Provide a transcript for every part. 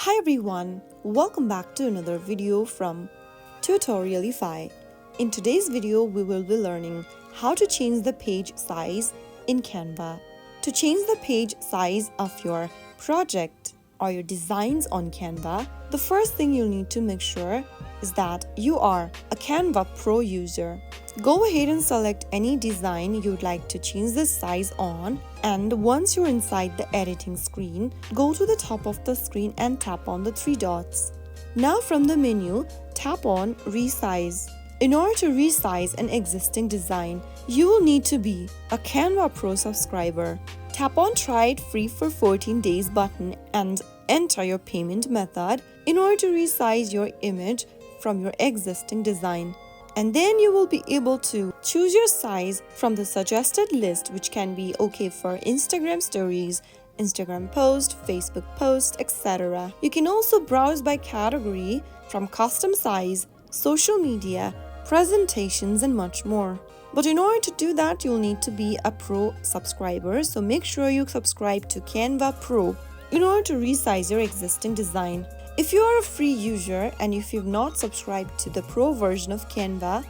Hi everyone, welcome back to another video from Tutorialify. In today's video, we will be learning how to change the page size in Canva. To change the page size of your project or your designs on Canva, the first thing you'll need to make sure is that you are a Canva Pro user. Go ahead and select any design you'd like to change the size on, and once you're inside the editing screen, go to the top of the screen and tap on the three dots. Now from the menu, tap on Resize. In order to resize an existing design, you will need to be a Canva Pro subscriber. Tap on Try It Free for 14 days button and enter your payment method in order to resize your image from your existing design. And then you will be able to choose your size from the suggested list, which can be okay for Instagram stories, Instagram post, Facebook post, etc. You can also browse by category from custom size, social media, presentations, and much more. But in order to do that, you'll need to be a Pro subscriber, so make sure you subscribe to Canva Pro in order to resize your existing design. If you are a free user and if you've not subscribed to the Pro version of Canva,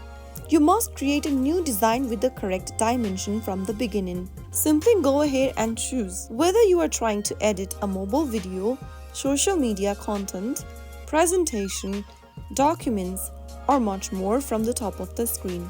you must create a new design with the correct dimension from the beginning. Simply go ahead and choose whether you are trying to edit a mobile video, social media content, presentation, documents, or much more from the top of the screen.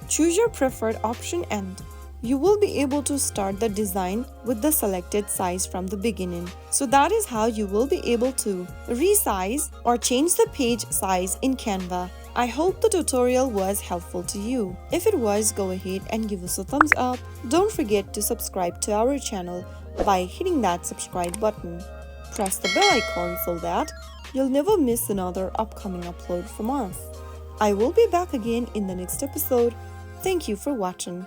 Choose your preferred option and you will be able to start the design with the selected size from the beginning. So that is how you will be able to resize or change the page size in Canva. I hope the tutorial was helpful to you. If it was, go ahead and give us a thumbs up. Don't forget to subscribe to our channel by hitting that subscribe button. Press the bell icon so that you'll never miss another upcoming upload from us. I will be back again in the next episode. Thank you for watching.